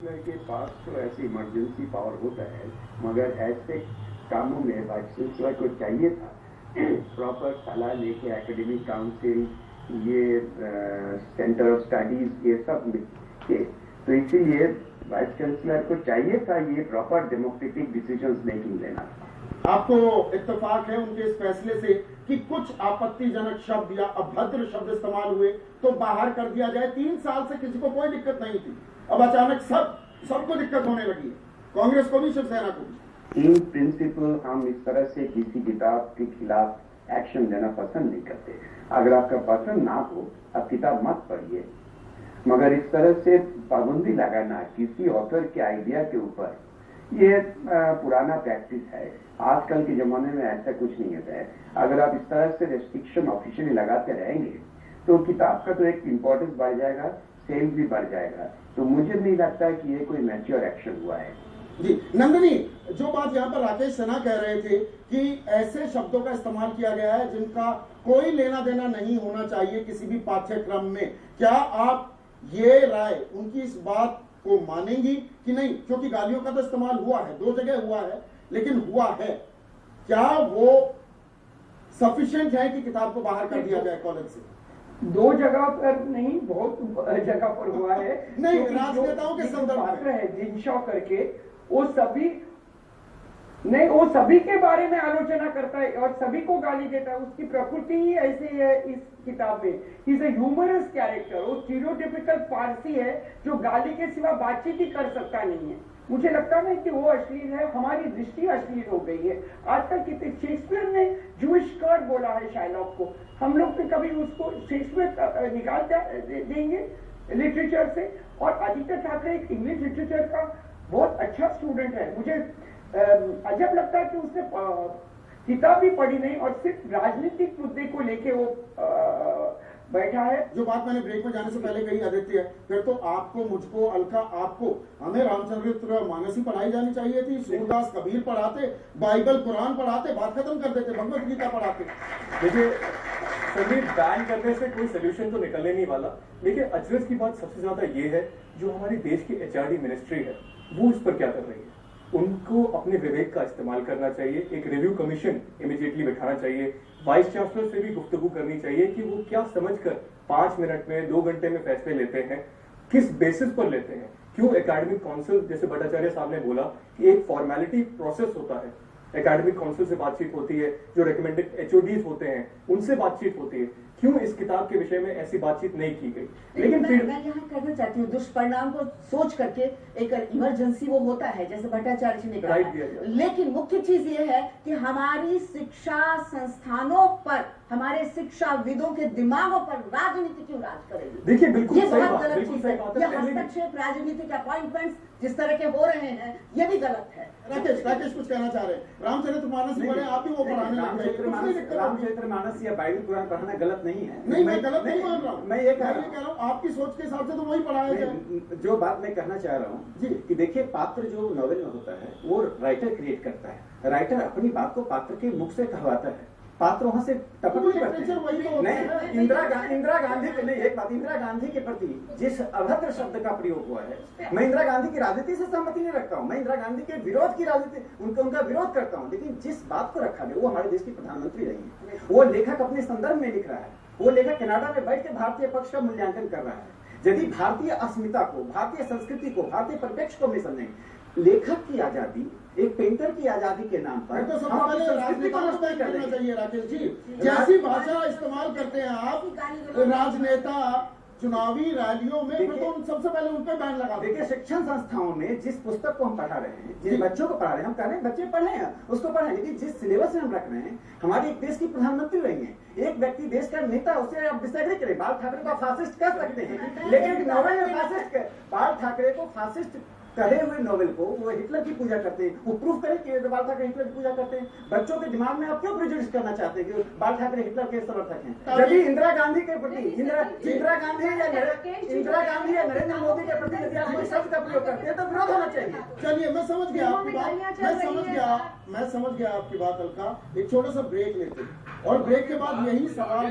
के पास तो ऐसी इमरजेंसी पावर होता है, मगर ऐसे कामों में वाइस चांसलर को चाहिए था प्रॉपर सलाह लेके एकेडमिक काउंसिल, ये सेंटर ऑफ स्टडीज, ये सब के, तो इसीलिए वाइस चांसलर को चाहिए था ये प्रॉपर डेमोक्रेटिक डिसीजंस मेकिंग लेना। आपको इत्तेफाक है उनके इस फैसले से कि कुछ आपत्तिजनक शब्द या अभद्र शब्द इस्तेमाल हुए तो बाहर कर दिया जाए? 3 साल से किसी को कोई दिक्कत नहीं थी, अब अचानक सबको दिक्कत होने लगी है, कांग्रेस को भी, शिवसेना को भी। इन प्रिंसिपल हम इस तरह से किसी किताब के खिलाफ एक्शन लेना पसंद नहीं करते। अगर आपका पसंद ना हो आप किताब मत पढ़िए, मगर इस तरह से पाबंदी लगाना किसी ऑथर के आइडिया के ऊपर, ये पुराना प्रैक्टिस है। आजकल के जमाने में ऐसा कुछ नहीं होता है। अगर आप इस तरह से रेस्ट्रिक्शन ऑफिशियली लगाते रहेंगे तो किताब का तो एक इम्पोर्टेंस बढ़ जाएगा, सेल भी बढ़ जाएगा। तो मुझे नहीं लगता है कि ये कोई मैच्योर एक्शन हुआ है। जी नंदिनी, जो बात यहाँ पर राकेश सिन्हा कह रहे थे कि ऐसे शब्दों का इस्तेमाल किया गया है जिनका कोई लेना देना नहीं होना चाहिए किसी भी पाठ्यक्रम में, क्या आप ये राय उनकी इस बात को मानेंगी कि नहीं? क्योंकि गालियों का तो इस्तेमाल हुआ है, 2 जगह हुआ है, लेकिन हुआ है, क्या वो सफिशिएंट है कि किताब को बाहर कर दिया जाए कॉलेज से? 2 जगह पर नहीं, बहुत जगह पर हुआ है। नहीं, राजनेताओं के संदर्भ में है जिनशॉ करके, वो सभी के बारे में आलोचना करता है और सभी को गाली देता है। उसकी प्रकृति ही ऐसी है इस किताब में। He is a humorous character. वो स्टीरियोटिपिकल पारसी है जो गाली के सिवा बातचीत ही कर सकता नहीं है। मुझे लगता नहीं कि वो अश्लील है, हमारी दृष्टि अश्लील हो गई है। आज तक कितने शेक्सपियर ने जूइश कर्ड बोला है शाइलॉक को, हम लोग तो कभी उसको शेक्सपियर निकाल देंगे लिटरेचर से। और आदित्य ठाकरे एक इंग्लिश लिटरेचर का बहुत अच्छा स्टूडेंट है। मुझे अजब लगता है कि उसने किताब भी पढ़ी नहीं और सिर्फ राजनीतिक मुद्दे को लेके वो बैठा है। जो बात मैंने ब्रेक में जाने से पहले कही आदित्य, फिर तो आपको, मुझको, अलका, आपको, हमें रामचरित्र मानस ही पढ़ाई जानी चाहिए थी। सूरदास कबीर पढ़ाते, बाइबल कुरान पढ़ाते, बात खत्म कर देते, भगवत गीता पढ़ाते। देखिए संगीत बैन करने से कोई सोल्यूशन तो निकलने नहीं वाला। देखिए अचरज की बात सबसे ज्यादा ये है, जो हमारे देश की एचआरडी मिनिस्ट्री है वो इस पर क्या कर रही है। उनको अपने विवेक का इस्तेमाल करना चाहिए, एक रिव्यू कमीशन इमीडिएटली बैठाना चाहिए, वाइस चांसलर से भी गुफ्तगू करनी चाहिए कि वो क्या समझकर 5 मिनट में, 2 घंटे में फैसले लेते हैं, किस बेसिस पर लेते हैं। क्यों एकेडमिक काउंसिल, जैसे भट्टाचार्य साहब ने बोला कि एक फॉर्मेलिटी प्रोसेस होता है, एकेडमिक काउंसिल से बातचीत होती है, जो रिकमेंडेड एचओडीज होते हैं उनसे बातचीत होती है, क्यों इस किताब के विषय में ऐसी बातचीत नहीं की गई? लेकिन मैं यहाँ कहना चाहती हूँ, दुष्परिणाम को सोच करके एक इमरजेंसी वो होता है, जैसे भट्टाचार्य जी ने कहा। लेकिन मुख्य चीज ये है कि हमारी शिक्षा संस्थानों पर, हमारे शिक्षाविदों के दिमागों पर राजनीति क्यों राज करेगी? देखिए बिल्कुल ये बहुत गलत चीज है। ये हस्तक्षेप, राजनीतिक अपॉइंटमेंट्स जिस तरह के हो रहे हैं, ये भी गलत है। राकेश कुछ कहना चाह रहे हैं? रामचरितमानस पढ़े, आप ही वो पढ़ाने लग गए। रामचरितमानस या बाइबल कुरान पढ़ाना गलत नहीं है। नहीं, मैं गलत नहीं मान रहा हूँ, मैं ये कह रहा हूँ आपकी सोच के हिसाब से तो वही पढ़ाया जाए। जो बात मैं कहना चाह रहा हूँ जी, कि देखिए पात्र जो नॉवेल में होता है वो राइटर क्रिएट करता है। राइटर अपनी बात को पात्र के मुख से कहवाता है, पात्र वहां से टपक नहीं पड़ते। नहीं, इंदिरा गांधी के लिए एक बात, इंदिरा गांधी के प्रति जिस अभद्र शब्द का प्रयोग हुआ है, मैं इंदिरा गांधी की राजनीति से सहमति नहीं रखता हूँ, मैं इंदिरा गांधी के विरोध की राजनीति, उनका विरोध करता हूँ, लेकिन जिस बात को रखा गया वो हमारे देश की प्रधानमंत्री रही है। वो लेखक अपने संदर्भ में लिख रहा है, वो लेखक कनाडा में बैठ के भारतीय पक्ष का मूल्यांकन कर रहा है। यदि भारतीय अस्मिता को, भारतीय संस्कृति को, भारतीय परिप्रेक्ष्य को नहीं समझेंगे, लेखक की आजादी, एक पेंटर की आजादी के नाम पर तो सबसे पहले राजनीति को नष्ट करना चाहिए। राकेश जी, जैसी भाषा इस्तेमाल करते हैं आप राजनेता चुनावी रैलियों में, फिर तो सबसे पहले उन पर बैन लगा। देखिए शिक्षण संस्थाओं में जिस पुस्तक को हम पढ़ा रहे हैं, जिन बच्चों को पढ़ा रहे हैं, हम कह रहे हैं बच्चे पढ़े हैं उसको पढ़े, लेकिन जिस सिलेबस में हम रख रहे हैं, हमारे एक देश की प्रधानमंत्री रही है, एक व्यक्ति देश का नेता, उससे आप डिसएग्री करें, बाल ठाकरे को फासिस्ट कह सकते हैं, लेकिन नॉवेल में फासिस्ट, बाल ठाकरे को फासिस्ट कहे हुए नोवेल को वो हिटलर की पूजा करते हैं। वो प्रूफ करें कि बाल ठाकरे हिटलर की पूजा करते हैं। बच्चों के दिमाग में आप क्यों प्रेजुडिस करना चाहते हैं कि बाल ठाकरे हिटलर के समर्थक हैं? यदि इंदिरा गांधी के प्रति, इंदिरा गांधी या नरेंद्र मोदी के प्रति यदि आप कोई शब्द का प्रयोग करते हैं तो विरोध होना चाहिए। चलिए मैं समझ गया आपकी बात, मैं समझ गया आपकी बात अलका। एक छोटा सा ब्रेक लेते हैं और ब्रेक के बाद यही सवाल